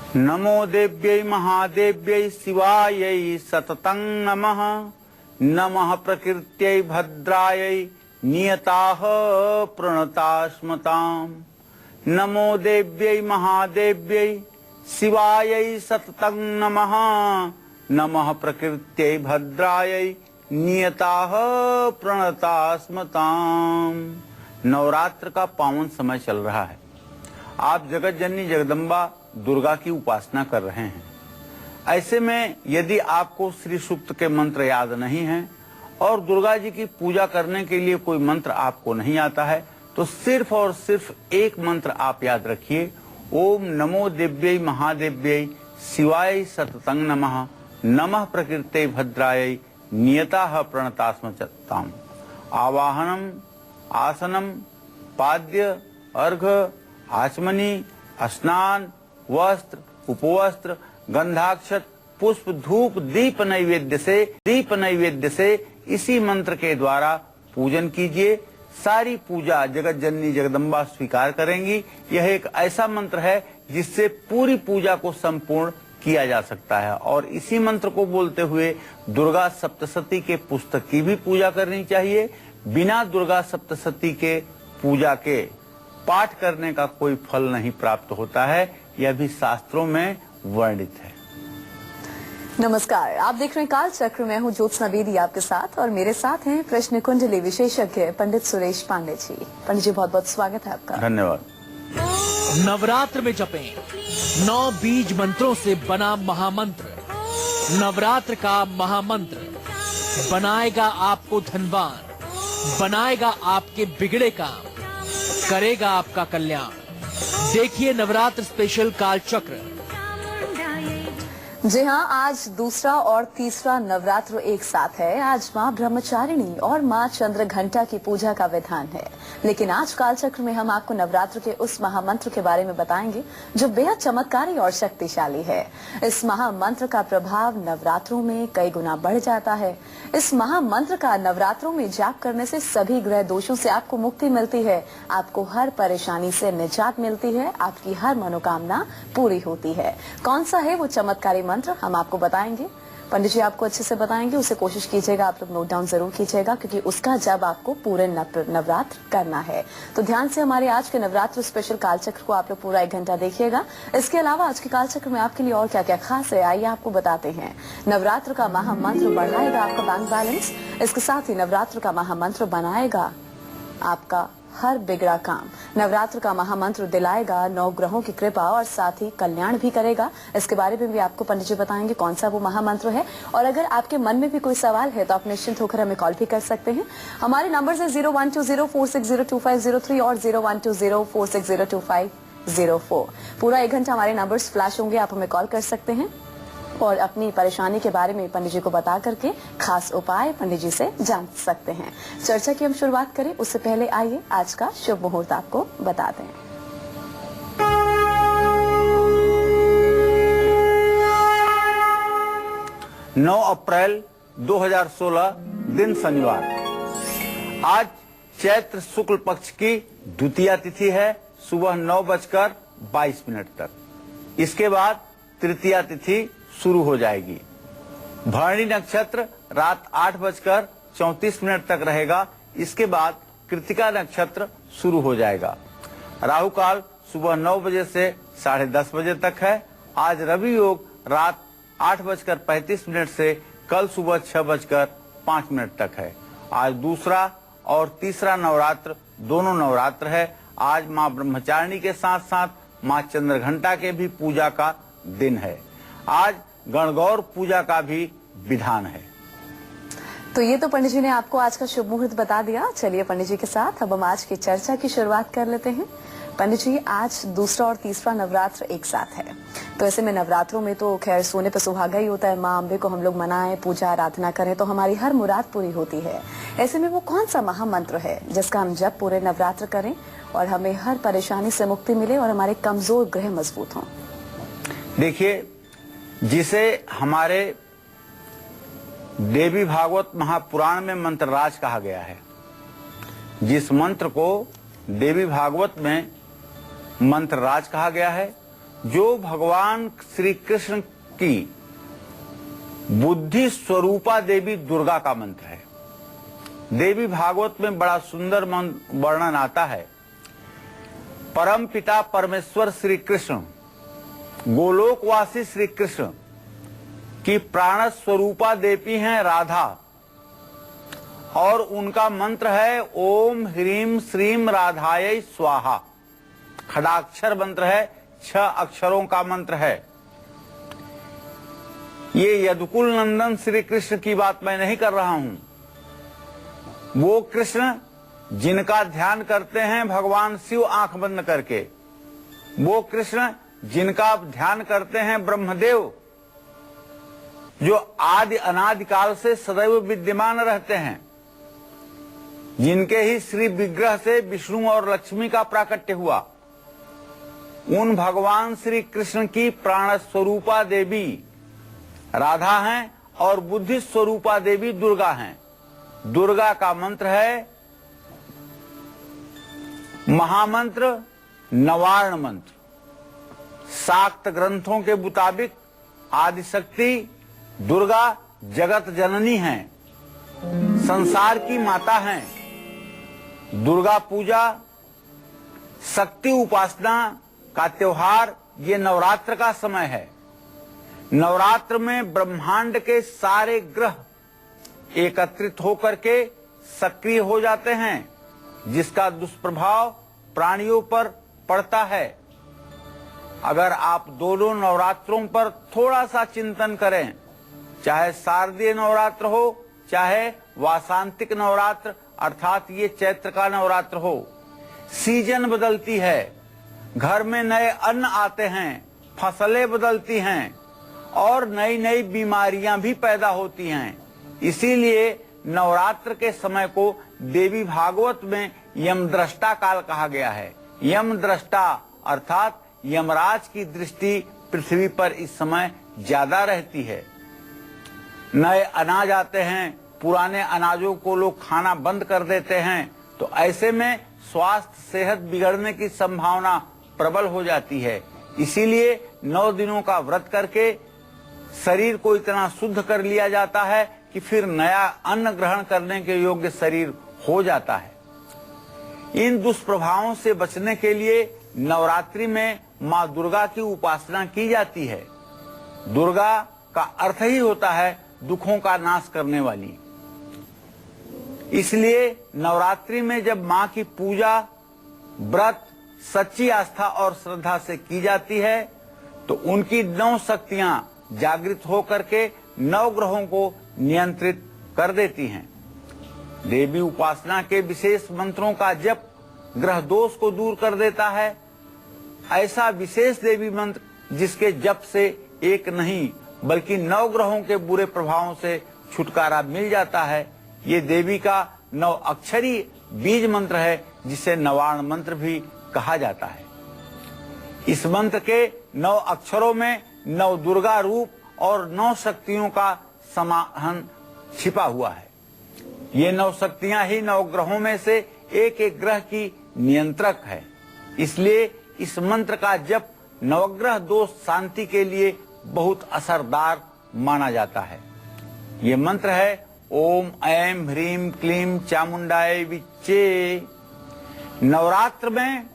नमो देव्यै महादेव्यै शिवायै सततं नमः। नमः प्रकृत्यै भद्रायै नियताः प्रणतास्मताम्। नमो देव्यै महादेव्यै शिवायै सततं नमः। नमः प्रकृत्यै भद्रायै नियताः प्रणतास्मताम्। नवरात्र का पावन समय चल रहा है। आप जगत जननी जगदम्बा दुर्गा की उपासना कर रहे हैं। ऐसे में यदि आपको श्री सूक्त के मंत्र याद नहीं हैं और दुर्गा जी की पूजा करने के लिए कोई मंत्र आपको नहीं आता है, तो सिर्फ और सिर्फ एक मंत्र आप याद रखिए। ओम नमो देव्यै महादेव्यै शिवाय सततं नमः। नमः प्रकृत्यै भद्रायै नियताः प्रणतास्मताम्। आवाहनम, आसनम, पाद्य, अर्घ्य, आचमनी, स्नान, वस्त्र, उपवस्त्र, गंधाक्षत, पुष्प, धूप, दीप नैवेद्य से इसी मंत्र के द्वारा पूजन कीजिए। सारी पूजा जगत जननी जगदम्बा स्वीकार करेंगी। यह एक ऐसा मंत्र है जिससे पूरी पूजा को संपूर्ण किया जा सकता है। और इसी मंत्र को बोलते हुए दुर्गा सप्तशती के पुस्तक की भी पूजा करनी चाहिए। बिना दुर्गा सप्तशती के पूजा के पाठ करने का कोई फल नहीं प्राप्त होता है। यह भी शास्त्रों में वर्णित है। नमस्कार, आप देख रहे हैं काल चक्र। मैं हूं ज्योत्सना बेदी आपके साथ और मेरे साथ हैं प्रश्न कुंडली विशेषज्ञ पंडित सुरेश पांडे जी। पंडित जी, बहुत बहुत स्वागत है आपका। धन्यवाद। नवरात्र में जपें 9 बीज मंत्रों से बना महामंत्र। नवरात्र का महामंत्र बनाएगा आपको धनवान, बनाएगा आपके बिगड़े काम, करेगा आपका कल्याण। देखिए नवरात्र स्पेशल काल चक्र। जी हाँ, आज दूसरा और तीसरा नवरात्र एक साथ है। आज माँ ब्रह्मचारिणी और माँ चंद्र घंटा की पूजा का विधान है। लेकिन आज काल चक्र में हम आपको नवरात्र के उस महामंत्र के बारे में बताएंगे जो बेहद चमत्कारी और शक्तिशाली है। इस महामंत्र का प्रभाव नवरात्रों में कई गुना बढ़ जाता है। इस महामंत्र का नवरात्रों में जाप करने से सभी ग्रह दोषों से आपको मुक्ति मिलती है, आपको हर परेशानी से निजात मिलती है, आपकी हर मनोकामना पूरी होती है। कौन सा है वो चमत्कारी मंत्र हम आपको बताएंगे। पंडित जी आपको अच्छे से बताएंगे, उसे कोशिश कीजिएगा आप लोग नोट डाउन जरूर कीजिएगा, क्योंकि उसका जब आपको पूरे नवरात्र करना है। तो ध्यान से हमारे आज के नवरात्र स्पेशल कालचक्र को आप लोग पूरा 1 घंटा देखिएगा। इसके अलावा आज के कालचक्र में आपके लिए और क्या क्या खास है, आइए आपको बताते हैं। नवरात्र का महामंत्र बढ़ाएगा आपका बैंक बैलेंस। इसके साथ ही नवरात्र का महामंत्र बनाएगा आपका हर बिगड़ा काम। नवरात्र का महामंत्र दिलाएगा 9 ग्रहों की कृपा और साथ ही कल्याण भी करेगा। इसके बारे में भी आपको पंडित जी बताएंगे कौन सा वो महामंत्र है। और अगर आपके मन में भी कोई सवाल है तो आप निश्चिंत होकर हमें कॉल भी कर सकते हैं। हमारे नंबर है 012046025003 और 012046025004। पूरा 1 घंटा हमारे नंबर्स फ्लैश होंगे, आप हमें कॉल कर सकते हैं और अपनी परेशानी के बारे में पंडित जी को बता करके खास उपाय पंडित जी से जान सकते हैं। चर्चा की हम शुरुआत करें उससे पहले आइए आज का शुभ मुहूर्त आपको बता दें। नौ अप्रैल 2016 दिन शनिवार। आज चैत्र शुक्ल पक्ष की द्वितीया तिथि है, सुबह 9:22 तक। इसके बाद तृतीया तिथि शुरू हो जाएगी। भरणी नक्षत्र रात 8:34 तक रहेगा। इसके बाद कृतिका नक्षत्र शुरू हो जाएगा। राहु काल सुबह 9 बजे से 10:30 बजे तक है। आज रवि योग रात 8:35 से कल सुबह 6:05 तक है। आज दूसरा और तीसरा नवरात्र दोनों नवरात्र है। आज माँ ब्रह्मचारिणी के साथ साथ माँ चंद्र घंटा के भी पूजा का दिन है। आज गणगौर पूजा का भी विधान है। तो ये तो पंडित जी ने आपको आज का शुभ मुहूर्त बता दिया। चलिए पंडित जी के साथ अब हम आज की चर्चा की शुरुआत कर लेते हैं। पंडित जी, आज दूसरा और तीसरा नवरात्र एक साथ है, तो ऐसे में नवरात्रों में तो खैर सोने पे सुहागा ही होता है। माँ अम्बे को हम लोग मनाएं, पूजा आराधना करें तो हमारी हर मुराद पूरी होती है। ऐसे में वो कौन सा महामंत्र है जिसका हम जब पूरे नवरात्र करें और हमें हर परेशानी से मुक्ति मिले और हमारे कमजोर ग्रह मजबूत हों? देखिए, जिसे हमारे देवी भागवत महापुराण में मंत्रराज कहा गया है, जिस मंत्र को देवी भागवत में मंत्रराज कहा गया है, जो भगवान श्री कृष्ण की बुद्धि स्वरूपा देवी दुर्गा का मंत्र है। देवी भागवत में बड़ा सुंदर वर्णन आता है। परम पिता परमेश्वर श्री कृष्ण, गोलोकवासी श्री कृष्ण की प्राण स्वरूपा देवी हैं राधा, और उनका मंत्र है ओम ह्रीम श्रीम राधायै स्वाहा। खड़ाक्षर मंत्र है, 6 अक्षरों का मंत्र है। ये यदुकुल नंदन श्री कृष्ण की बात मैं नहीं कर रहा हूं। वो कृष्ण जिनका ध्यान करते हैं भगवान शिव आंख बंद करके, वो कृष्ण जिनका ध्यान करते हैं ब्रह्मदेव, जो आदि अनादि काल से सदैव विद्यमान रहते हैं, जिनके ही श्री विग्रह से विष्णु और लक्ष्मी का प्राकट्य हुआ, उन भगवान श्री कृष्ण की प्राण स्वरूपा देवी राधा हैं और बुद्धि स्वरूपा देवी दुर्गा हैं। दुर्गा का मंत्र है महामंत्र नवार्ण मंत्र। शाक्त ग्रंथों के मुताबिक आदिशक्ति दुर्गा जगत जननी हैं, संसार की माता हैं। दुर्गा पूजा, शक्ति उपासना का त्योहार ये नवरात्र का समय है। नवरात्र में ब्रह्मांड के सारे ग्रह एकत्रित होकर के सक्रिय हो जाते हैं, जिसका दुष्प्रभाव प्राणियों पर पड़ता है। अगर आप दोनों नवरात्रों पर थोड़ा सा चिंतन करें, चाहे शारदीय नवरात्र हो, चाहे वासांतिक नवरात्र अर्थात ये चैत्र का नवरात्र हो, सीजन बदलती है, घर में नए अन्न आते हैं, फसलें बदलती हैं और नई नई बीमारियां भी पैदा होती हैं। इसीलिए नवरात्र के समय को देवी भागवत में यमद्रष्टा काल कहा गया है। यमद्रष्टा अर्थात यमराज की दृष्टि पृथ्वी पर इस समय ज्यादा रहती है। नए अनाज आते हैं, पुराने अनाजों को लोग खाना बंद कर देते हैं, तो ऐसे में स्वास्थ्य सेहत बिगड़ने की संभावना प्रबल हो जाती है। इसीलिए 9 दिनों का व्रत करके शरीर को इतना शुद्ध कर लिया जाता है कि फिर नया अन्न ग्रहण करने के योग्य शरीर हो जाता है। इन दुष्प्रभावों से बचने के लिए नवरात्रि में माँ दुर्गा की उपासना की जाती है। दुर्गा का अर्थ ही होता है दुखों का नाश करने वाली। इसलिए नवरात्रि में जब माँ की पूजा व्रत सच्ची आस्था और श्रद्धा से की जाती है, तो उनकी 9 शक्तियां जागृत होकर के 9 ग्रहों को नियंत्रित कर देती हैं। देवी उपासना के विशेष मंत्रों का जप ग्रह दोष को दूर कर देता है। ऐसा विशेष देवी मंत्र जिसके जप से एक नहीं बल्कि 9 ग्रहों के बुरे प्रभावों से छुटकारा मिल जाता है, ये देवी का 9 अक्षरी बीज मंत्र है, जिसे नवार्ण मंत्र भी कहा जाता है। इस मंत्र के 9 अक्षरों में 9 दुर्गा रूप और 9 शक्तियों का समाहन छिपा हुआ है। ये 9 शक्तियां ही 9 ग्रहों में से एक एक ग्रह की नियंत्रक है। इसलिए इस मंत्र का जप नवग्रह दोष शांति के लिए बहुत असरदार माना जाता है। ये मंत्र है ओम ऐं ह्रीं क्लीं चामुंडाय विच्चे। नवरात्र में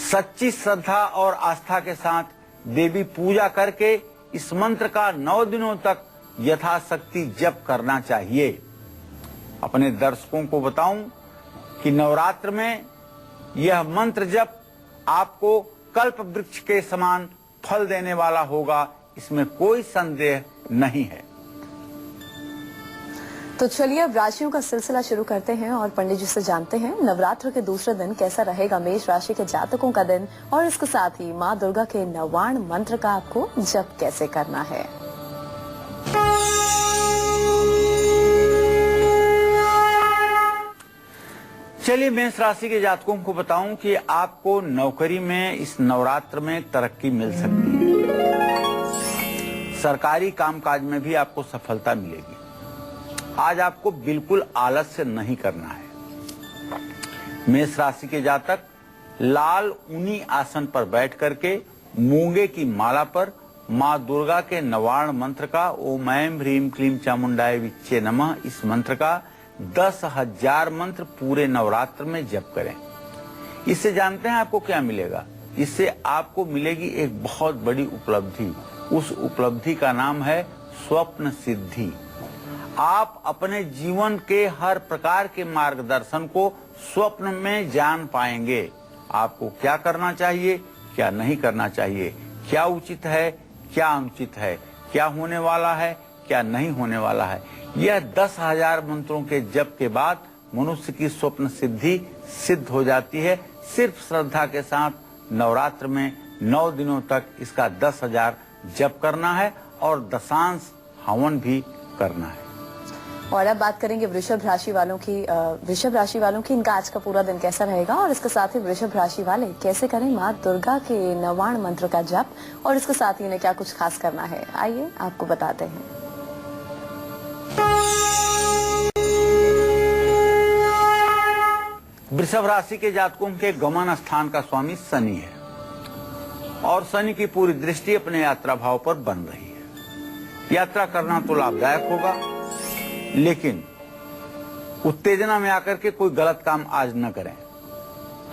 सच्ची श्रद्धा और आस्था के साथ देवी पूजा करके इस मंत्र का 9 दिनों तक यथाशक्ति जप करना चाहिए। अपने दर्शकों को बताऊं कि नवरात्र में यह मंत्र जप आपको कल्प वृक्ष के समान फल देने वाला होगा, इसमें कोई संदेह नहीं है। तो चलिए अब राशियों का सिलसिला शुरू करते हैं और पंडित जी से जानते हैं नवरात्र के दूसरे दिन कैसा रहेगा मेष राशि के जातकों का दिन, और इसके साथ ही माँ दुर्गा के नवार्ण मंत्र का आपको जप कैसे करना है। चलिए मेष राशि के जातकों को बताऊं कि आपको नौकरी में इस नवरात्र में तरक्की मिल सकती है। सरकारी कामकाज में भी आपको सफलता मिलेगी। आज आपको बिल्कुल आलस्य नहीं करना है। मेष राशि के जातक लाल ऊनी आसन पर बैठ करके मूंगे की माला पर माँ दुर्गा के नवार्ण मंत्र का ओम ऐं ह्रीं क्लीं चामुंडाय विच्चे नमः इस मंत्र का 10,000 मंत्र पूरे नवरात्र में जप करें। इससे जानते हैं आपको क्या मिलेगा? इससे आपको मिलेगी एक बहुत बड़ी उपलब्धि। उस उपलब्धि का नाम है स्वप्न सिद्धि। आप अपने जीवन के हर प्रकार के मार्गदर्शन को स्वप्न में जान पाएंगे। आपको क्या करना चाहिए, क्या नहीं करना चाहिए, क्या उचित है, क्या अनुचित है, क्या होने वाला है, क्या नहीं होने वाला है। यह 10,000 मंत्रों के जप के बाद मनुष्य की स्वप्न सिद्धि सिद्ध हो जाती है। सिर्फ श्रद्धा के साथ नवरात्र में 9 दिनों तक इसका 10,000 जप करना है और दशांश हवन भी करना है। और अब बात करेंगे वृषभ राशि वालों की। वृषभ राशि वालों की इनका आज का पूरा दिन कैसा रहेगा और इसके साथ ही वृषभ राशि वाले कैसे करें माँ दुर्गा के नवार्ण मंत्र का जप और इसके साथ ही इन्हें क्या कुछ खास करना है, आइए आपको बताते हैं। वृषभ राशि के जातकों के गमन स्थान का स्वामी शनि है और शनि की पूरी दृष्टि अपने यात्रा भाव पर बन रही है। यात्रा करना तो लाभदायक होगा, लेकिन उत्तेजना में आकर के कोई गलत काम आज न करें।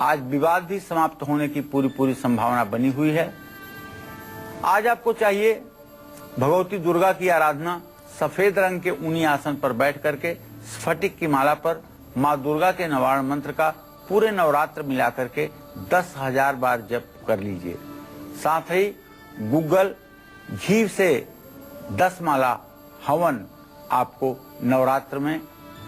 आज विवाद भी समाप्त होने की पूरी संभावना बनी हुई है। आज आपको चाहिए भगवती दुर्गा की आराधना सफेद रंग के ऊनी आसन पर बैठ करके स्फटिक की माला पर माँ दुर्गा के नवार्ण मंत्र का पूरे नवरात्र मिला करके 10,000 बार जप कर लीजिए। साथ ही गूगल घी से 10 माला हवन आपको नवरात्र में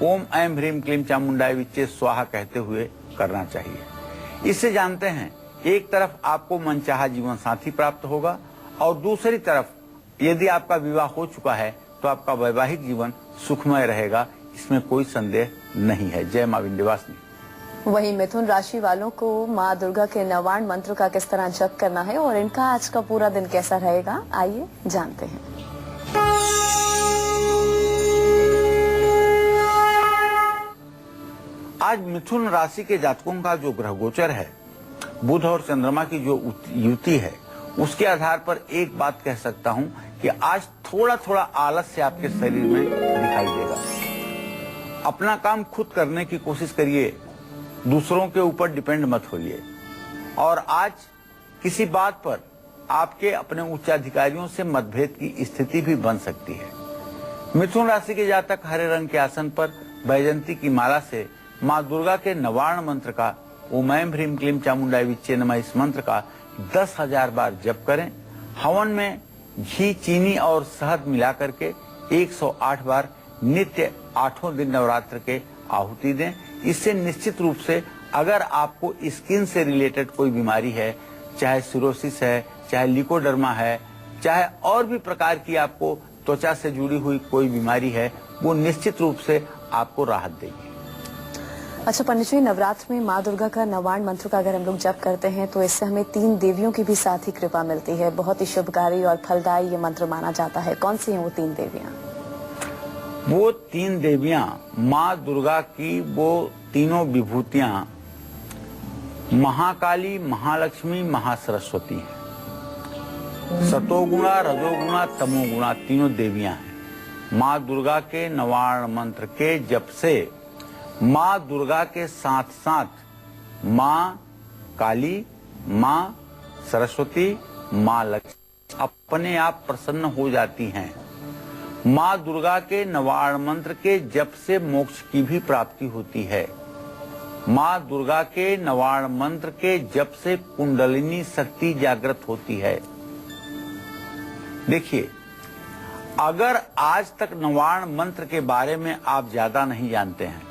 ओम ऐं ह्रीं क्लीं चामुंडाय विच्चे स्वाहा कहते हुए करना चाहिए। इससे जानते हैं एक तरफ आपको मनचाहा जीवन साथी प्राप्त होगा और दूसरी तरफ यदि आपका विवाह हो चुका है तो आपका वैवाहिक जीवन सुखमय रहेगा, इसमें कोई संदेह नहीं है। जय मां विंध्यवासिनी। वहीं मिथुन राशि वालों को माँ दुर्गा के नवार्ण मंत्र का किस तरह जप करना है और इनका आज का पूरा दिन कैसा रहेगा, आइए जानते हैं। आज मिथुन राशि के जातकों का जो ग्रह गोचर है, बुध और चंद्रमा की जो युति है, उसके आधार पर एक बात कह सकता हूं कि आज थोड़ा आलस्य आपके शरीर में दिखाई देगा। अपना काम खुद करने की कोशिश करिए, दूसरों के ऊपर डिपेंड मत होइए। और आज किसी बात पर आपके अपने उच्चाधिकारियों से मतभेद की स्थिति भी बन सकती है। मिथुन राशि के जातक हरे रंग के आसन पर बैजंती की माला से माँ दुर्गा के नवार्ण मंत्र का ओम ऐं ह्रीं क्लीं चामुंडाय विच्चे नमः इस मंत्र का 10,000 बार जप करें। हवन में घी, चीनी और शहद मिला करके 108 बार नित्य 8 दिन नवरात्र के आहुति दें। इससे निश्चित रूप से अगर आपको स्किन से रिलेटेड कोई बीमारी है, चाहे सिरोसिस है, चाहे लिकोडर्मा है, चाहे और भी प्रकार की आपको त्वचा से जुड़ी हुई कोई बीमारी है, वो निश्चित रूप से आपको राहत देगी। अच्छा पंडित जी, नवरात्र में माँ दुर्गा का नवार्ण मंत्र का अगर हम लोग जप करते हैं तो इससे हमें 3 देवियों की भी साथ ही कृपा मिलती है। बहुत ही शुभकारी और फलदायी ये मंत्र माना जाता है। कौन सी हैं वो 3 देवियां? वो 3 देवियां माँ दुर्गा की वो तीनों विभूतियां महाकाली, महालक्ष्मी, महासरस्वती हैं। सतोगुणा, रजोगुणा, तमोगुणा तीनों देवियां हैं। माँ दुर्गा के नवार्ण मंत्र के जप से माँ दुर्गा के साथ साथ माँ काली, माँ सरस्वती, माँ लक्ष्मी अपने आप प्रसन्न हो जाती हैं। माँ दुर्गा के नवार्ण मंत्र के जप से मोक्ष की भी प्राप्ति होती है। माँ दुर्गा के नवार्ण मंत्र के जप से कुंडलिनी शक्ति जागृत होती है। देखिए, अगर आज तक नवार्ण मंत्र के बारे में आप ज्यादा नहीं जानते हैं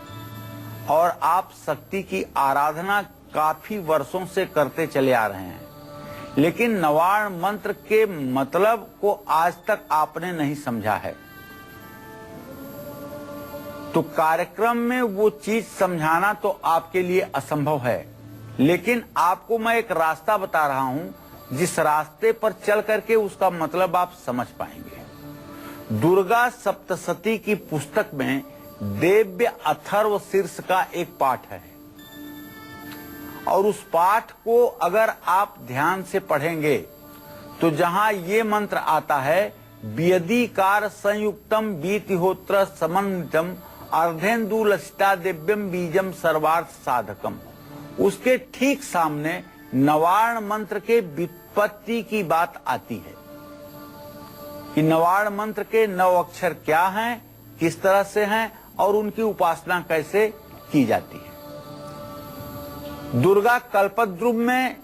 और आप शक्ति की आराधना काफी वर्षों से करते चले आ रहे हैं, लेकिन नवार्ण मंत्र के मतलब को आज तक आपने नहीं समझा है, तो कार्यक्रम में वो चीज समझाना तो आपके लिए असंभव है। लेकिन आपको मैं एक रास्ता बता रहा हूं, जिस रास्ते पर चल करके उसका मतलब आप समझ पाएंगे। दुर्गा सप्तशती की पुस्तक में देव्य अथर्व शीर्ष का एक पाठ है और उस पाठ को अगर आप ध्यान से पढ़ेंगे तो जहां ये मंत्र आता है बियदीकार संयुक्तम बीतिहोत्र समन्वितम अर्धेन्दुलसिता दिव्यम बीजम सर्वार्थ साधकम, उसके ठीक सामने नवार्ण मंत्र के व्युत्पत्ति की बात आती है कि नवार्ण मंत्र के 9 अक्षर क्या हैं, किस तरह से हैं और उनकी उपासना कैसे की जाती है। दुर्गा कल्पद्रुम में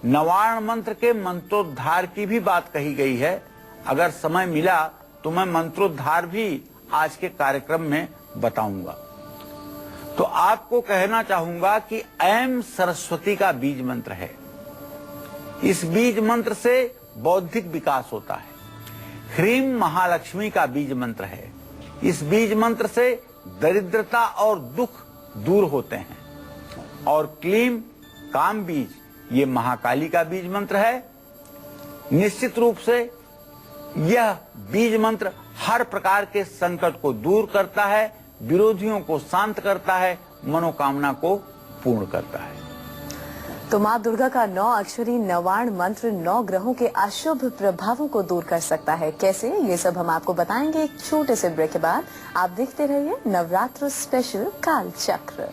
नवार्ण मंत्र के मंत्रोद्धार की भी बात कही गई है। अगर समय मिला तो मैं मंत्रोद्धार भी आज के कार्यक्रम में बताऊंगा। तो आपको कहना चाहूंगा कि ऐम सरस्वती का बीज मंत्र है। इस बीज मंत्र से बौद्धिक विकास होता है। ह्रीम महालक्ष्मी का बीज मंत्र है। इस बीज मंत्र से दरिद्रता और दुख दूर होते हैं। और क्लीम काम बीज, ये महाकाली का बीज मंत्र है। निश्चित रूप से यह बीज मंत्र हर प्रकार के संकट को दूर करता है, विरोधियों को शांत करता है, मनोकामना को पूर्ण करता है। तो माँ दुर्गा का 9 अक्षरी नवार्ण मंत्र 9 ग्रहों के अशुभ प्रभावों को दूर कर सकता है। कैसे, ये सब हम आपको बताएंगे एक छोटे से ब्रेक के बाद। आप देखते रहिए नवरात्र स्पेशल काल चक्र।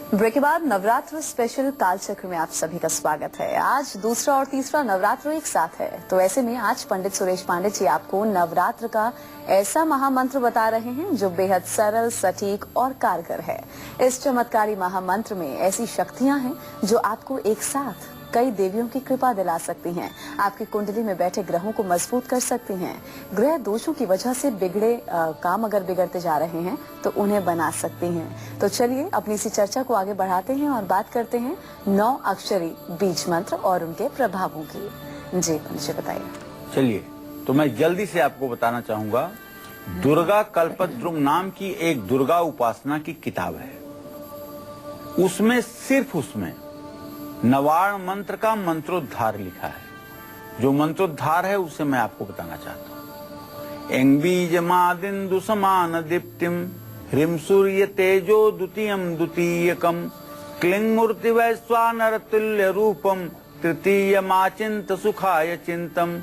ब्रेक के बाद नवरात्र स्पेशल काल चक्र में आप सभी का स्वागत है। आज दूसरा और तीसरा नवरात्र एक साथ है, तो ऐसे में आज पंडित सुरेश पांडे जी आपको नवरात्र का ऐसा महामंत्र बता रहे हैं जो बेहद सरल, सटीक और कारगर है। इस चमत्कारी महामंत्र में ऐसी शक्तियां हैं जो आपको एक साथ कई देवियों की कृपा दिला सकती हैं, आपकी कुंडली में बैठे ग्रहों को मजबूत कर सकती हैं, ग्रह दोषों की वजह से बिगड़े काम अगर बिगड़ते जा रहे हैं तो उन्हें बना सकती हैं। तो चलिए अपनी इसी चर्चा को आगे बढ़ाते हैं और बात करते हैं 9 अक्षरी बीज मंत्र और उनके प्रभावों की। जी मुझे बताइए। चलिए, तो मैं जल्दी से आपको बताना चाहूंगा, दुर्गा कल्पद्रुम नाम की एक दुर्गा उपासना की किताब है। उसमें सिर्फ उसमें नवार्ण मंत्र का मंत्रोद्धार लिखा है। जो मंत्रोद्धार है उसे मैं आपको बताना चाहता हूँ। एंग बीज मादिन्दु समान दीप्तिम ह्रीं सूर्य तेजो द्वितीयम द्वितीयकम क्लिंग मूर्ति वैश्वानर तुल्य रूपम तृतीय माचिंत सुखाय चिंतम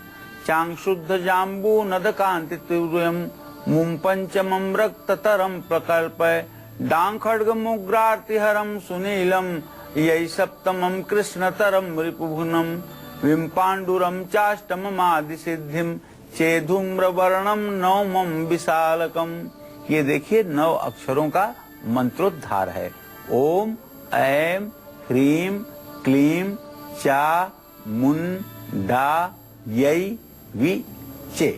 चांग शुद्ध जाम्बू नद कांति तुर्यम मुम पंचमम रक्ततरम प्रकल्पय डांग खड्ग मुग्रार्तिहरम सुनीलम यही सप्तमम कृष्णतरम रिपुभुनम विम पांडुरम चाष्टममादि सिद्धिम चेधूम्र वर्णम नवमम विशालकम। ये देखिए 9 अक्षरों का मंत्रोद्धार है। ओम ऐम ह्रीम क्लीम चा मुन डा यै वि चे,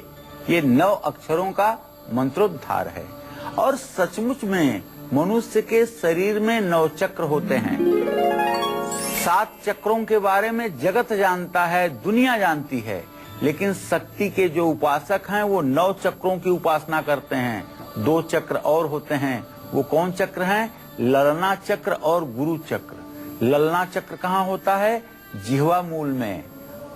ये 9 अक्षरों का मंत्रोद्धार है। और सचमुच में मनुष्य के शरीर में 9 चक्र होते हैं। 7 चक्रों के बारे में जगत जानता है, दुनिया जानती है, लेकिन शक्ति के जो उपासक हैं वो 9 चक्रों की उपासना करते हैं। 2 चक्र और होते हैं। वो कौन चक्र हैं? ललना चक्र और गुरु चक्र। ललना चक्र कहाँ होता है? जिह्वा मूल में।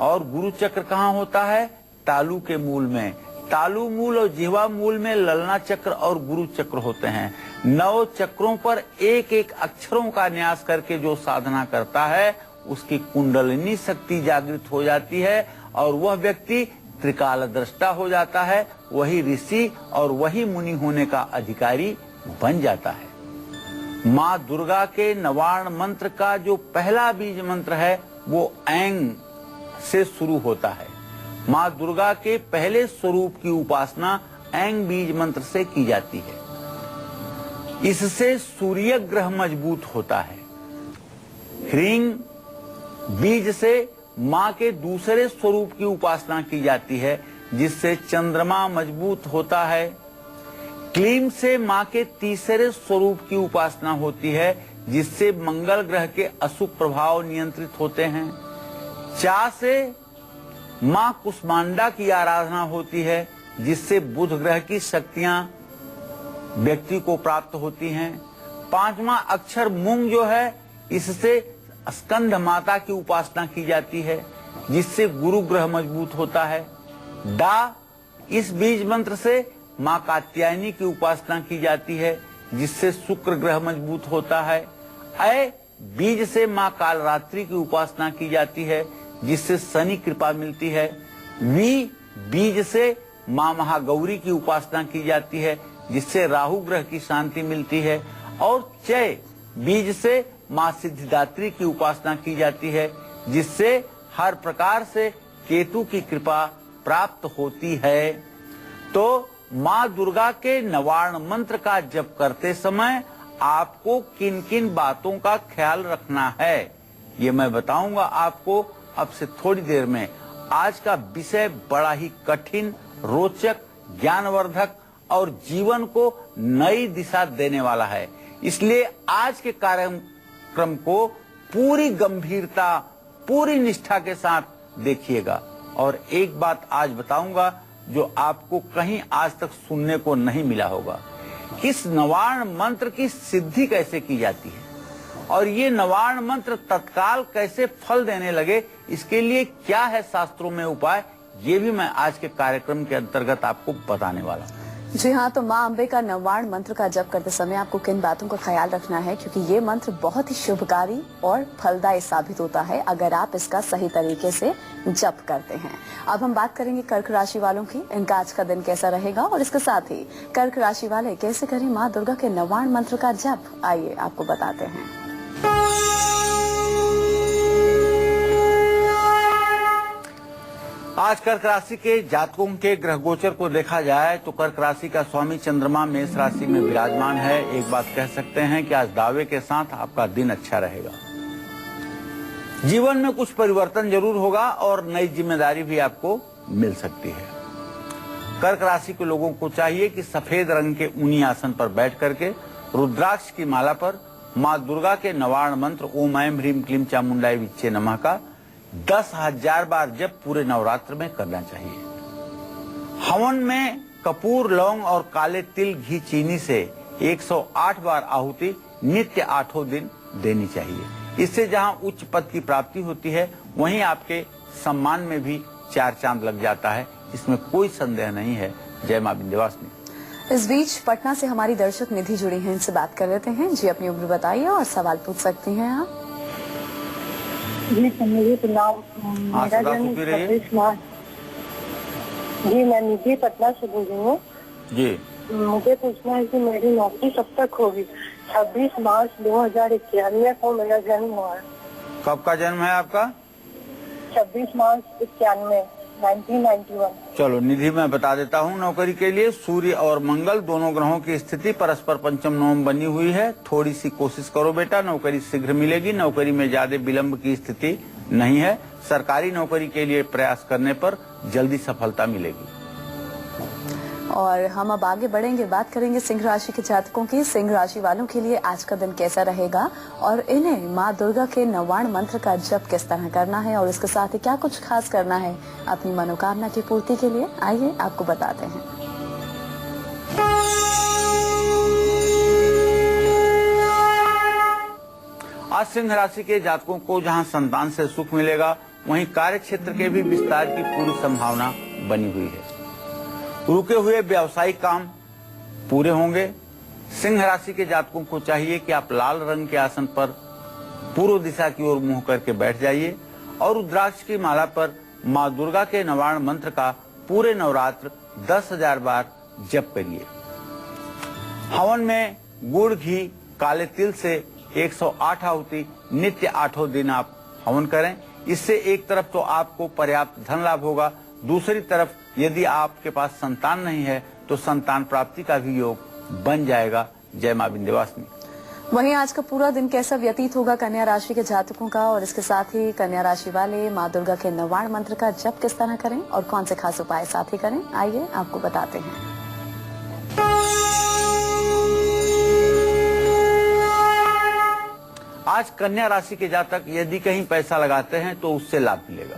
और गुरु चक्र कहाँ होता है? तालू के मूल में। तालु मूल और जिह्वा मूल में ललना चक्र और गुरु चक्र होते हैं। 9 चक्रों पर एक एक अक्षरों का न्यास करके जो साधना करता है उसकी कुंडलिनी शक्ति जागृत हो जाती है और वह व्यक्ति त्रिकाल दृष्टा हो जाता है। वही ऋषि और वही मुनि होने का अधिकारी बन जाता है। माँ दुर्गा के नवार्ण मंत्र का जो पहला बीज मंत्र है वो ऐंग से शुरू होता है। माँ दुर्गा के पहले स्वरूप की उपासना ऐंग बीज मंत्र से की जाती है। इससे सूर्य ग्रह मजबूत होता है। ह्रीं बीज से माँ के दूसरे स्वरूप की उपासना की जाती है जिससे चंद्रमा मजबूत होता है। क्लीम से माँ के तीसरे स्वरूप की उपासना होती है जिससे मंगल ग्रह के अशुभ प्रभाव नियंत्रित होते हैं। चा से माँ कुष्मांडा की आराधना होती है जिससे बुध ग्रह की शक्तियां व्यक्ति को प्राप्त होती हैं। 5वां अक्षर मूंग जो है इससे स्कंद माता की उपासना की जाती है जिससे गुरु ग्रह मजबूत होता है। डा इस बीज मंत्र से माँ कात्यायनी की उपासना की जाती है जिससे शुक्र ग्रह मजबूत होता है। ऐ बीज से माँ कालरात्रि की उपासना की जाती है, जिससे शनि कृपा मिलती है। वी बीज से माँ महागौरी की उपासना की जाती है, जिससे राहु ग्रह की शांति मिलती है। और चय बीज से माँ सिद्धिदात्री की उपासना की जाती है, जिससे हर प्रकार से केतु की कृपा प्राप्त होती है। तो माँ दुर्गा के नवार्ण मंत्र का जप करते समय आपको किन किन बातों का ख्याल रखना है, ये मैं बताऊंगा आपको अब से थोड़ी देर में। आज का विषय बड़ा ही कठिन, रोचक, ज्ञानवर्धक और जीवन को नई दिशा देने वाला है। इसलिए आज के कार्यक्रम को पूरी गंभीरता, पूरी निष्ठा के साथ देखिएगा। और एक बात आज बताऊंगा जो आपको कहीं आज तक सुनने को नहीं मिला होगा। इस नवार्ण मंत्र की सिद्धि कैसे की जाती है और ये नवार्ण मंत्र तत्काल कैसे फल देने लगे, इसके लिए क्या है शास्त्रों में उपाय, ये भी मैं आज के कार्यक्रम के अंतर्गत आपको बताने वाला हूँ। जी हाँ, तो माँ अम्बे का नवार्ण मंत्र का जप करते समय आपको किन बातों का ख्याल रखना है, क्योंकि ये मंत्र बहुत ही शुभकारी और फलदायी साबित होता है अगर आप इसका सही तरीके से जप करते हैं। अब हम बात करेंगे कर्क राशि वालों की, इनका आज का दिन कैसा रहेगा और इसके साथ ही कर्क राशि वाले कैसे करें माँ दुर्गा के नवार्ण मंत्र का जप, आइए आपको बताते हैं। आज कर्क राशि के जातकों के ग्रह गोचर को देखा जाए तो कर्क राशि का स्वामी चंद्रमा मेष राशि में विराजमान है। एक बात कह सकते हैं कि आज दावे के साथ आपका दिन अच्छा रहेगा। जीवन में कुछ परिवर्तन जरूर होगा और नई जिम्मेदारी भी आपको मिल सकती है। कर्क राशि के लोगों को चाहिए कि सफेद रंग के ऊनी आसन पर बैठ करके रुद्राक्ष की माला पर माँ दुर्गा के नवार्ण मंत्र ओम ऐं ह्रीं क्लीं चामुंडाय विच्चे नमः का 10,000 बार जप पूरे नवरात्र में करना चाहिए। हवन में कपूर, लौंग और काले तिल, घी, चीनी से 108 बार आहुति नित्य 8 दिन देनी चाहिए। इससे जहां उच्च पद की प्राप्ति होती है वहीं आपके सम्मान में भी 4 चांद लग जाता है, इसमें कोई संदेह नहीं है। जय मां विंध्यवासिनी। इस बीच पटना से हमारी दर्शक निधि जुड़ी हैं, इनसे बात कर लेते हैं। जी, अपनी उम्र बताइए और सवाल पूछ सकती हैं आप। जी मुझे प्रणाम। मेरा जन्म 26 मार्च। जी मैं निधि पटना से बोल रही हूँ। जी मुझे पूछना है कि मेरी नौकरी कब तक होगी। 26 मार्च 2091 को मेरा जन्म हुआ है। कब का जन्म है आपका? 26 मार्च 1991। चलो निधि मैं बता देता हूँ। नौकरी के लिए सूर्य और मंगल दोनों ग्रहों की स्थिति परस्पर पंचम नवम बनी हुई है। थोड़ी सी कोशिश करो बेटा, नौकरी शीघ्र मिलेगी। नौकरी में ज्यादा विलंब की स्थिति नहीं है। सरकारी नौकरी के लिए प्रयास करने पर जल्दी सफलता मिलेगी। और हम अब आगे बढ़ेंगे, बात करेंगे सिंह राशि के जातकों की। सिंह राशि वालों के लिए आज का दिन कैसा रहेगा और इन्हें माँ दुर्गा के नवार्ण मंत्र का जप किस तरह करना है और इसके साथ ही क्या कुछ खास करना है अपनी मनोकामना की पूर्ति के लिए, आइए आपको बताते हैं। आज सिंह राशि के जातकों को जहां संतान से सुख मिलेगा वहीं कार्य क्षेत्र के भी विस्तार की पूरी संभावना बनी हुई है। रुके हुए व्यावसायिक काम पूरे होंगे। सिंह राशि के जातकों को चाहिए कि आप लाल रंग के आसन पर पूर्व दिशा की ओर मुंह करके बैठ जाइए और रुद्राक्ष की माला पर माँ दुर्गा के नवार्ण मंत्र का पूरे नवरात्र 10,000 बार जप करिए। हवन में गुड़, घी, काले तिल से 108 आहुति नित्य 8 दिन आप हवन करें। इससे एक तरफ तो आपको पर्याप्त धन लाभ होगा, दूसरी तरफ यदि आपके पास संतान नहीं है तो संतान प्राप्ति का भी योग बन जाएगा। जय मां विंध्यवासिनी। वहीं आज का पूरा दिन कैसा व्यतीत होगा कन्या राशि के जातकों का और इसके साथ ही कन्या राशि वाले माँ दुर्गा के नवार्ण मंत्र का जप किस तरह करें और कौन से खास उपाय साथ ही करें, आइए आपको बताते हैं। आज कन्या राशि के जातक यदि कहीं पैसा लगाते हैं तो उससे लाभ मिलेगा।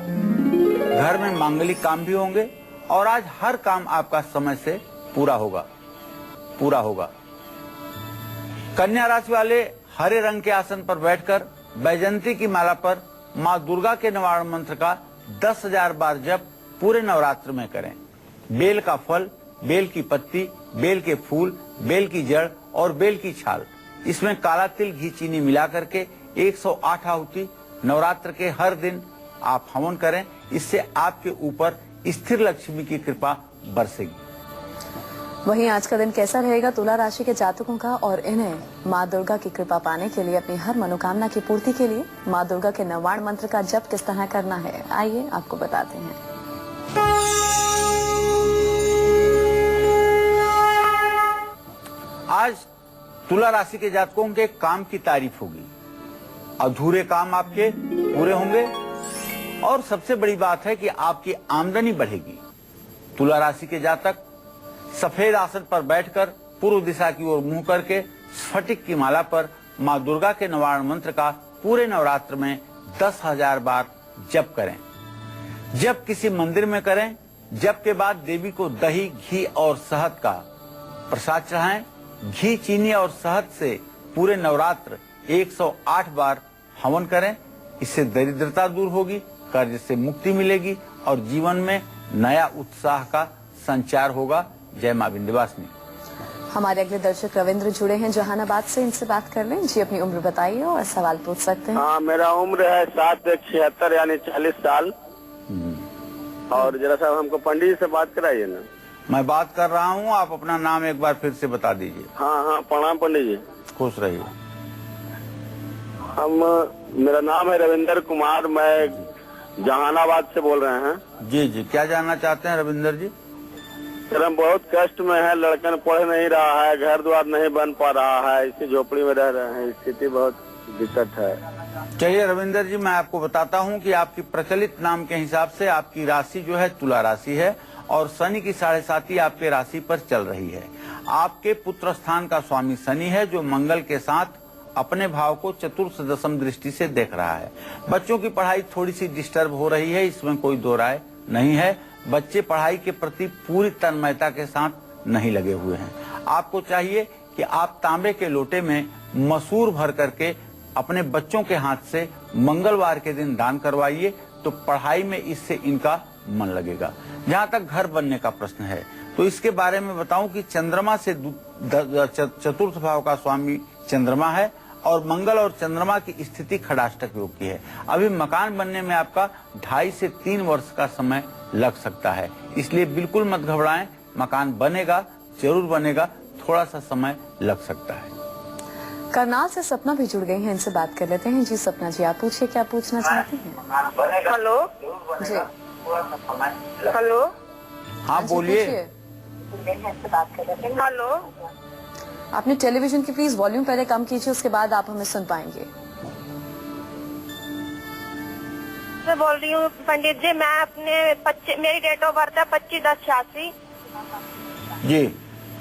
घर में मांगलिक काम भी होंगे और आज हर काम आपका समय से पूरा होगा। कन्या राशि वाले हरे रंग के आसन पर बैठकर बैजंती की माला पर माँ दुर्गा के नवार्ण मंत्र का 10,000 बार जप पूरे नवरात्र में करें। बेल का फल, बेल की पत्ती, बेल के फूल, बेल की जड़ और बेल की छाल, इसमें काला तिल, घी, चीनी मिला करके 108 आहुति नवरात्र के हर दिन आप हवन करें। इससे आपके ऊपर स्थिर लक्ष्मी की कृपा बरसेगी। वहीं आज का दिन कैसा रहेगा तुला राशि के जातकों का, और इन्हें माँ दुर्गा की कृपा पाने के लिए, अपनी हर मनोकामना की पूर्ति के लिए माँ दुर्गा के नवाण मंत्र का जप किस तरह करना है, आइए आपको बताते हैं। आज तुला राशि के जातकों के काम की तारीफ होगी, अधूरे काम आपके पूरे होंगे और सबसे बड़ी बात है कि आपकी आमदनी बढ़ेगी। तुला राशि के जातक सफेद आसन पर बैठकर पूर्व दिशा की ओर मुंह करके स्फटिक की माला पर मां दुर्गा के नवारण मंत्र का पूरे नवरात्र में 10,000 बार जप करें। जप किसी मंदिर में करें। जप के बाद देवी को दही, घी और शहद का प्रसाद चढ़ाएं। घी, चीनी और शहद से पूरे नवरात्र 108 बार हवन करें। इससे दरिद्रता दूर होगी, कर्ज से मुक्ति मिलेगी और जीवन में नया उत्साह का संचार होगा। जय मां विंध्यवासिनी। हमारे अगले दर्शक रविंद्र जुड़े हैं जहानाबाद से, इनसे बात कर लें। जी, अपनी उम्र बताइए और सवाल पूछ सकते हैं। हाँ, मेरा उम्र है 776 यानी 40 साल। और जरा साहब हमको पंडित जी से बात कराइए ना। मैं बात कर रहा हूँ, आप अपना नाम एक बार फिर से बता दीजिए। हाँ, प्रणाम पंडित जी। खुश रहिए। मेरा नाम है रविंद्र कुमार, मैं जहानाबाद से बोल रहे हैं। जी जी, क्या जानना चाहते हैं रविंद्र जी? सर, हम बहुत कष्ट में है, लड़कन पढ़ नहीं रहा है, घर द्वार नहीं बन पा रहा है, इसी झोपड़ी में रह रहे हैं, स्थिति बहुत दिक्कत है। चलिए रविंद्र जी, मैं आपको बताता हूं कि आपकी प्रचलित नाम के हिसाब से आपकी राशि जो है तुला राशि है और शनि की 7.5 आपके राशि पर चल रही है। आपके पुत्र स्थान का स्वामी शनि है जो मंगल के साथ अपने भाव को चतुर्थ दशम दृष्टि से देख रहा है। बच्चों की पढ़ाई थोड़ी सी डिस्टर्ब हो रही है, इसमें कोई दो राय नहीं है। बच्चे पढ़ाई के प्रति पूरी तन्मयता के साथ नहीं लगे हुए हैं। आपको चाहिए कि आप तांबे के लोटे में मसूर भर करके अपने बच्चों के हाथ से मंगलवार के दिन दान करवाइए, तो पढ़ाई में इससे इनका मन लगेगा। जहाँ तक घर बनने का प्रश्न है तो इसके बारे में बताऊं कि चंद्रमा से चतुर्थ भाव का स्वामी चंद्रमा है और मंगल और चंद्रमा की स्थिति खड़ाष्टक योग की है। अभी मकान बनने में आपका 2.5 से 3 वर्ष का समय लग सकता है, इसलिए बिल्कुल मत घबराएं। मकान बनेगा, जरूर बनेगा, थोड़ा सा समय लग सकता है। करनाल से सपना भी जुड़ गई हैं, इनसे बात कर लेते हैं। जी सपना जी, आप पूछिए, क्या पूछना चाहती हैं? हेलो जी, हेलो। हाँ बोलिए। हेलो। आपने टेलीविजन की प्लीज वॉल्यूम पहले कम कीजिए, उसके बाद आप हमें सुन पाएंगे। मैं बोल रही हूँ पंडित जी, मैं मेरी डेट ऑफ बर्थ है 25/10/86। जी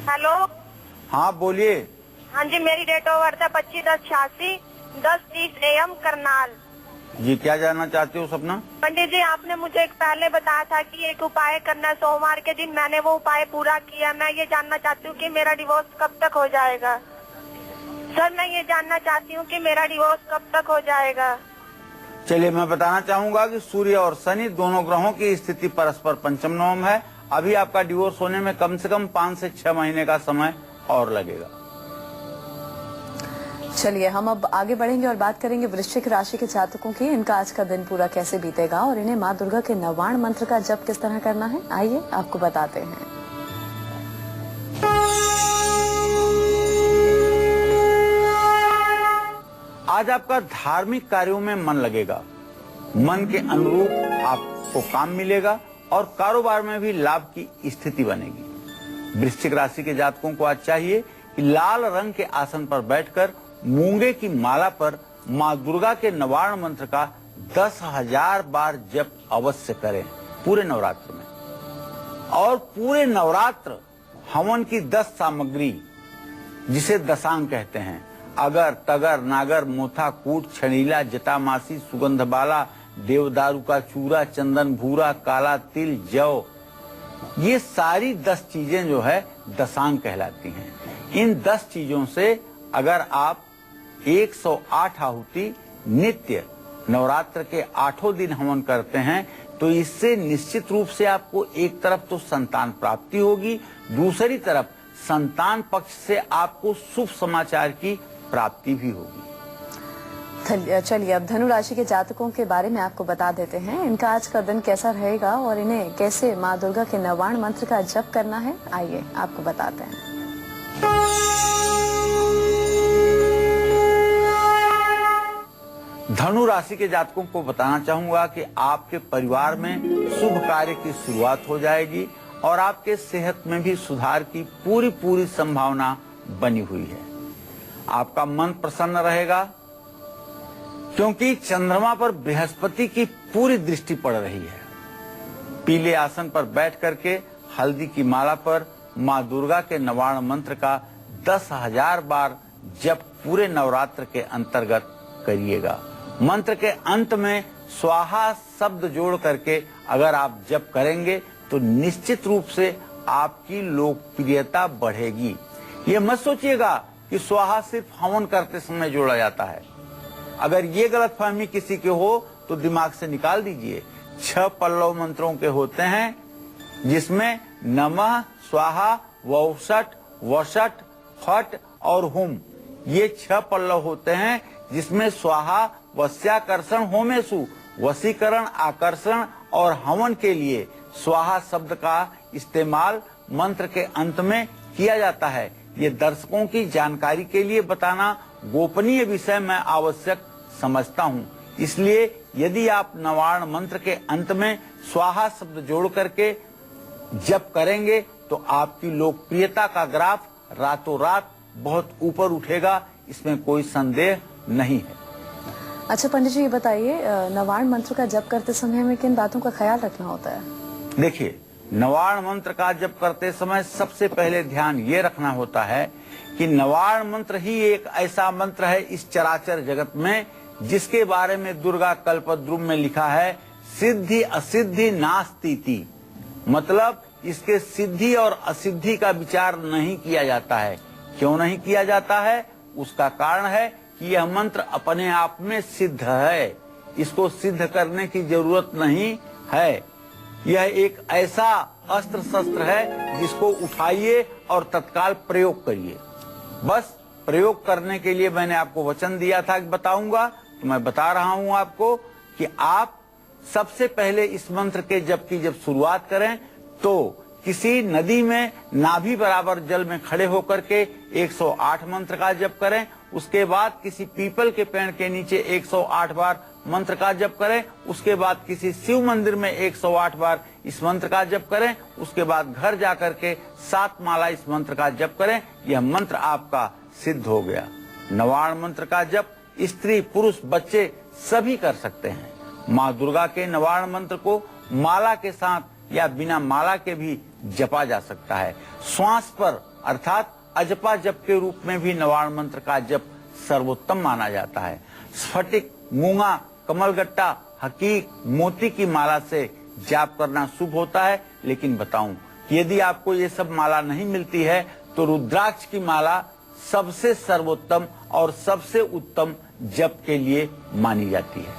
हेलो। हाँ बोलिए। हाँ जी, मेरी डेट ऑफ बर्थ है 25/10/86, 10:30 AM करनाल। जी, क्या जानना चाहते हो सपना? पंडित जी, आपने मुझे एक पहले बताया था कि एक उपाय करना है सोमवार के दिन, मैंने वो उपाय पूरा किया। मैं ये जानना चाहती हूँ कि मेरा डिवोर्स कब तक हो जाएगा। सर, मैं ये जानना चाहती हूँ कि मेरा डिवोर्स कब तक हो जाएगा। चलिए, मैं बताना चाहूंगा कि सूर्य और शनि दोनों ग्रहों की स्थिति परस्पर पंचम नवम है। अभी आपका डिवोर्स होने में कम से कम 5 से 6 महीने का समय और लगेगा। चलिए, हम अब आगे बढ़ेंगे और बात करेंगे वृश्चिक राशि के जातकों की। इनका आज का दिन पूरा कैसे बीतेगा और इन्हें माँ दुर्गा के नवाण मंत्र का जप किस तरह करना है, आइए आपको बताते हैं। आज आपका धार्मिक कार्यों में मन लगेगा, मन के अनुरूप आपको काम मिलेगा और कारोबार में भी लाभ की स्थिति बनेगी। वृश्चिक राशि के जातकों को आज चाहिए कि लाल रंग के आसन पर बैठकर मूंगे की माला पर माँ दुर्गा के नवारण मंत्र का 10,000 बार जप अवश्य करें पूरे नवरात्र में। और पूरे नवरात्र हवन की 10 सामग्री, जिसे दशांग कहते हैं, अगर, तगर, नागर, मोथा, कूट, छनीला, जटामासी, सुगंधबाला, देवदारू का चूरा, चंदन भूरा, काला तिल, जौ, ये सारी 10 चीजें जो है दशांग कहलाती हैं। इन 10 चीजों से अगर आप 108 आहुति नित्य नवरात्र के 8 दिन हवन करते हैं तो इससे निश्चित रूप से आपको एक तरफ तो संतान प्राप्ति होगी, दूसरी तरफ संतान पक्ष से आपको शुभ समाचार की प्राप्ति भी होगी। चलिए अब धनु राशि के जातकों के बारे में आपको बता देते हैं। इनका आज का दिन कैसा रहेगा और इन्हें कैसे माँ दुर्गा के नवाण मंत्र का जप करना है, आइए आपको बताते हैं। धनु राशि के जातकों को बताना चाहूंगा कि आपके परिवार में शुभ कार्य की शुरुआत हो जाएगी और आपके सेहत में भी सुधार की पूरी संभावना बनी हुई है। आपका मन प्रसन्न रहेगा क्योंकि चंद्रमा पर बृहस्पति की पूरी दृष्टि पड़ रही है। पीले आसन पर बैठ करके हल्दी की माला पर माँ दुर्गा के नवाण मंत्र का 10,000 बार जप पूरे नवरात्र के अंतर्गत करिएगा। मंत्र के अंत में स्वाहा शब्द जोड़ करके अगर आप जप करेंगे तो निश्चित रूप से आपकी लोकप्रियता बढ़ेगी। ये मत सोचिएगा कि स्वाहा सिर्फ हवन करते समय जोड़ा जाता है। अगर ये गलतफहमी किसी के हो तो दिमाग से निकाल दीजिए। 6 पल्लव मंत्रों के होते हैं जिसमें नमः, स्वाहा, वौषट, वषट, फट और हुम, ये 6 पल्लव होते हैं जिसमें स्वाहा वस्याकर्षण होमेशु, वशीकरण, आकर्षण और हवन के लिए स्वाहा शब्द का इस्तेमाल मंत्र के अंत में किया जाता है। ये दर्शकों की जानकारी के लिए बताना गोपनीय विषय मैं आवश्यक समझता हूँ। इसलिए यदि आप नवाण मंत्र के अंत में स्वाहा शब्द जोड़ करके जप करेंगे तो आपकी लोकप्रियता का ग्राफ रातों रात बहुत ऊपर उठेगा, इसमें कोई संदेह नहीं है। अच्छा पंडित जी, ये बताइए नवाण मंत्र का जप करते समय में किन बातों का ख्याल रखना होता है? देखिए, नवाण मंत्र का जप करते समय सबसे पहले ध्यान ये रखना होता है कि नवाण मंत्र ही एक ऐसा मंत्र है इस चराचर जगत में जिसके बारे में दुर्गा कल्पद्रुम में लिखा है, सिद्धि असिद्धि नास्ति। मतलब इसके सिद्धि और असिद्धि का विचार नहीं किया जाता है। क्यों नहीं किया जाता है? उसका कारण है कि यह मंत्र अपने आप में सिद्ध है, इसको सिद्ध करने की जरूरत नहीं है। यह एक ऐसा अस्त्र शस्त्र है जिसको उठाइए और तत्काल प्रयोग करिए। बस प्रयोग करने के लिए मैंने आपको वचन दिया था कि बताऊंगा, तो मैं बता रहा हूं आपको कि आप सबसे पहले इस मंत्र के जप की जब शुरुआत करें तो किसी नदी में नाभि बराबर जल में खड़े होकर के 108 मंत्र का जप करें। उसके बाद किसी पीपल के पेड़ के नीचे 108 बार मंत्र का जप करें। उसके बाद किसी शिव मंदिर में 108 बार इस मंत्र का जप करें। उसके बाद घर जाकर के 7 माला इस मंत्र का जप करें। यह मंत्र आपका सिद्ध हो गया। नवाण मंत्र का जप स्त्री, पुरुष, बच्चे सभी कर सकते हैं। माँ दुर्गा के नवाण मंत्र को माला के साथ या बिना माला के भी जपा जा सकता है। श्वास पर अर्थात अजपा जप के रूप में भी नवाण मंत्र का जप सर्वोत्तम माना जाता है। स्फटिक, मूंगा, कमलगट्टा, हकीक, मोती की माला से जाप करना शुभ होता है। लेकिन बताऊं, यदि आपको ये सब माला नहीं मिलती है तो रुद्राक्ष की माला सबसे सर्वोत्तम और सबसे उत्तम जप के लिए मानी जाती है।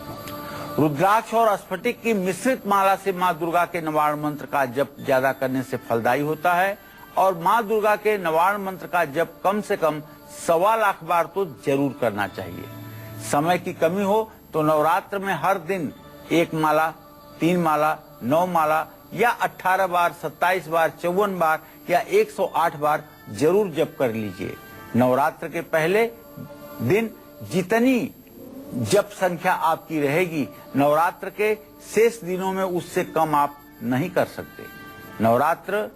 रुद्राक्ष और स्फटिक की मिश्रित माला से माँ दुर्गा के नवाण मंत्र का जप ज्यादा करने से फलदायी होता है और माँ दुर्गा के नवाण मंत्र का जप कम से कम 1.25 लाख बार तो जरूर करना चाहिए। समय की कमी हो तो नवरात्र में हर दिन 1 माला, 3 माला, 9 माला या 18 बार, 27 बार, 54 बार या 108 बार जरूर जप कर लीजिए। नवरात्र के पहले दिन जितनी जप संख्या आपकी रहेगी, नवरात्र के शेष दिनों में उससे कम आप नहीं कर सकते। नवरात्र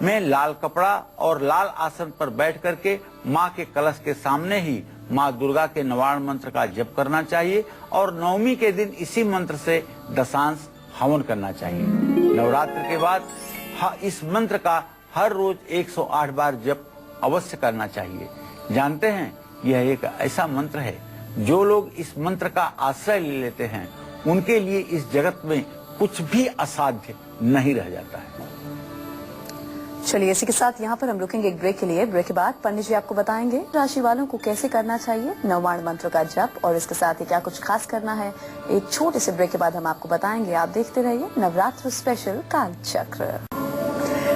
में लाल कपड़ा और लाल आसन पर बैठ करके माँ के कलश के सामने ही माँ दुर्गा के नवाण मंत्र का जप करना चाहिए और नवमी के दिन इसी मंत्र से दशांश हवन करना चाहिए। नवरात्र के बाद इस मंत्र का हर रोज 108 बार जप अवश्य करना चाहिए। जानते हैं, यह एक ऐसा मंत्र है जो लोग इस मंत्र का आश्रय ले लेते हैं उनके लिए इस जगत में कुछ भी असाध्य नहीं रह जाता है। चलिए इसी के साथ यहाँ पर हम रुकेंगे एक ब्रेक के लिए। ब्रेक के बाद पंडित जी आपको बताएंगे राशि वालों को कैसे करना चाहिए नवाण मंत्र का जप और इसके साथ ही क्या कुछ खास करना है। एक छोटे से ब्रेक के बाद हम आपको बताएंगे। आप देखते रहिए नवरात्र स्पेशल कालचक्र।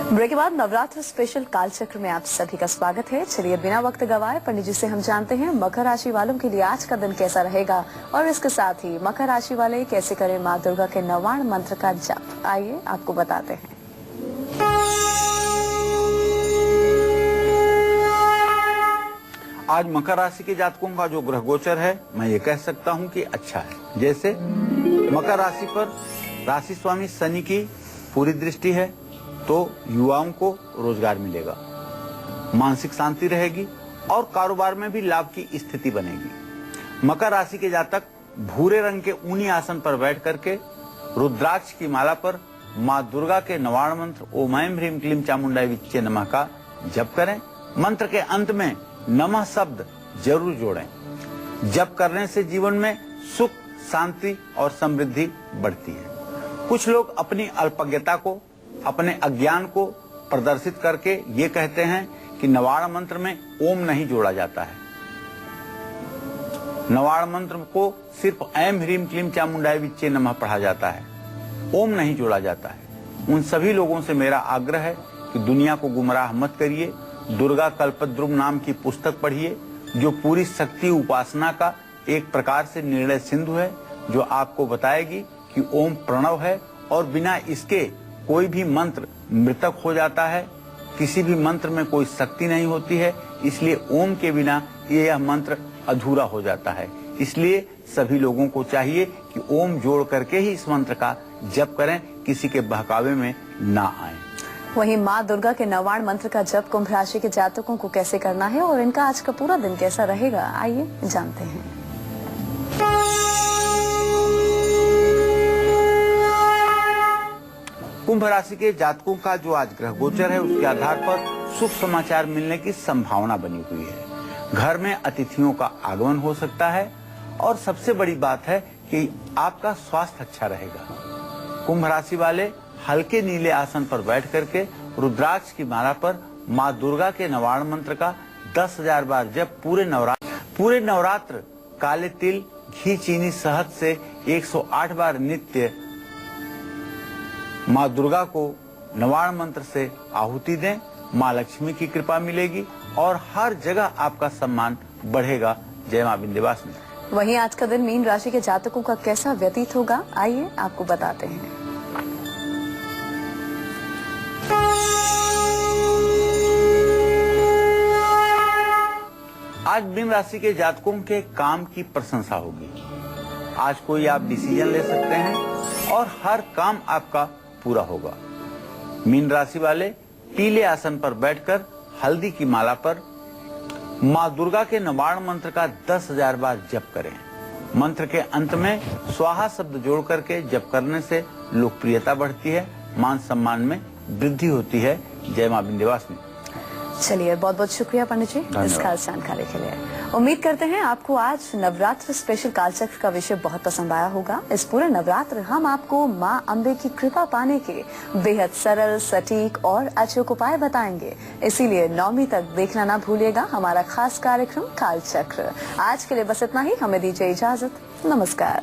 ब्रेक के बाद नवरात्र स्पेशल कालचक्र में आप सभी का स्वागत है। चलिए बिना वक्त गवाए पंडित जी से हम जानते हैं मकर राशि वालों के लिए आज का दिन कैसा रहेगा और इसके साथ ही मकर राशि वाले कैसे करें माँ दुर्गा के नवाण मंत्र का जाप। आइए आपको बताते हैं। आज मकर राशि के जातकों का जो ग्रह गोचर है मैं ये कह सकता हूँ कि अच्छा है। जैसे मकर राशि पर राशि स्वामी शनि की पूरी दृष्टि है तो युवाओं को रोजगार मिलेगा, मानसिक शांति रहेगी और कारोबार में भी लाभ की स्थिति बनेगी। मकर राशि के जातक भूरे रंग के ऊनी आसन पर बैठ करके रुद्राक्ष की माला पर माँ दुर्गा के नवाण मंत्र ओम ऐं ह्रीं क्लीं चामुंडाय विच्चे नमः का जप करें। मंत्र के अंत में नमः शब्द जरूर जोड़ें। जप करने से जीवन में सुख, शांति और समृद्धि बढ़ती है। कुछ लोग अपनी अल्पज्ञता को, अपने अज्ञान को प्रदर्शित करके ये कहते हैं कि नवाण मंत्र में ओम नहीं जोड़ा जाता है। नवाण मंत्र को सिर्फ ऐं ह्रीं क्लीं चामुंडाय विच्चे नमः पढ़ा जाता है, ओम नहीं जोड़ा जाता है। उन सभी लोगों से मेरा आग्रह है कि दुनिया को गुमराह मत करिए। दुर्गा कल्पद्रुम नाम की पुस्तक पढ़िए जो पूरी शक्ति उपासना का एक प्रकार से निर्णय सिंधु है, जो आपको बताएगी कि ओम प्रणव है और बिना इसके कोई भी मंत्र मृतक हो जाता है। किसी भी मंत्र में कोई शक्ति नहीं होती है, इसलिए ओम के बिना यह मंत्र अधूरा हो जाता है। इसलिए सभी लोगों को चाहिए कि ओम जोड़ करके ही इस मंत्र का जप करें, किसी के बहकावे में ना आए। वहीं माँ दुर्गा के नवाण मंत्र का जप कुंभ राशि के जातकों को कैसे करना है और इनका आज का पूरा दिन कैसा रहेगा, आइए जानते हैं। कुंभ राशि के जातकों का जो आज ग्रह गोचर है उसके आधार पर शुभ समाचार मिलने की संभावना बनी हुई है। घर में अतिथियों का आगमन हो सकता है और सबसे बड़ी बात है कि आपका स्वास्थ्य अच्छा रहेगा। कुंभ राशि वाले हल्के नीले आसन पर बैठ करके रुद्राक्ष की माला पर माँ दुर्गा के नवाण मंत्र का 10,000 बार जप पूरे नवरात्र काले तिल, घी, चीनी, शहद से 108 बार नित्य माँ दुर्गा को नवाण मंत्र से आहुति दें। माँ लक्ष्मी की कृपा मिलेगी और हर जगह आपका सम्मान बढ़ेगा। जय माँ विंध्यवासिनी। वहीं आज का दिन मीन राशि के जातकों का कैसा व्यतीत होगा, आइए आपको बताते हैं। आज मीन राशि के जातकों के काम की प्रशंसा होगी। आज कोई आप डिसीजन ले सकते हैं और हर काम आपका पूरा होगा। मीन राशि वाले पीले आसन पर बैठकर हल्दी की माला पर माँ दुर्गा के नवाण मंत्र का 10,000 बार जप करें। मंत्र के अंत में स्वाहा शब्द जोड़ करके जप करने से लोकप्रियता बढ़ती है, मान सम्मान में वृद्धि होती है। जय माँ विंध्यवासिनी। चलिए बहुत बहुत शुक्रिया पंडित जी इस खास जानकारी के लिए। उम्मीद करते हैं आपको आज नवरात्र स्पेशल कालचक्र का विषय बहुत पसंद आया होगा। इस पूरे नवरात्र हम आपको माँ अम्बे की कृपा पाने के बेहद सरल, सटीक और अचूक उपाय बताएंगे। इसीलिए 9वीं तक देखना ना भूलिएगा हमारा खास कार्यक्रम कालचक्र। आज के लिए बस इतना ही, हमें दीजिए इजाजत। नमस्कार।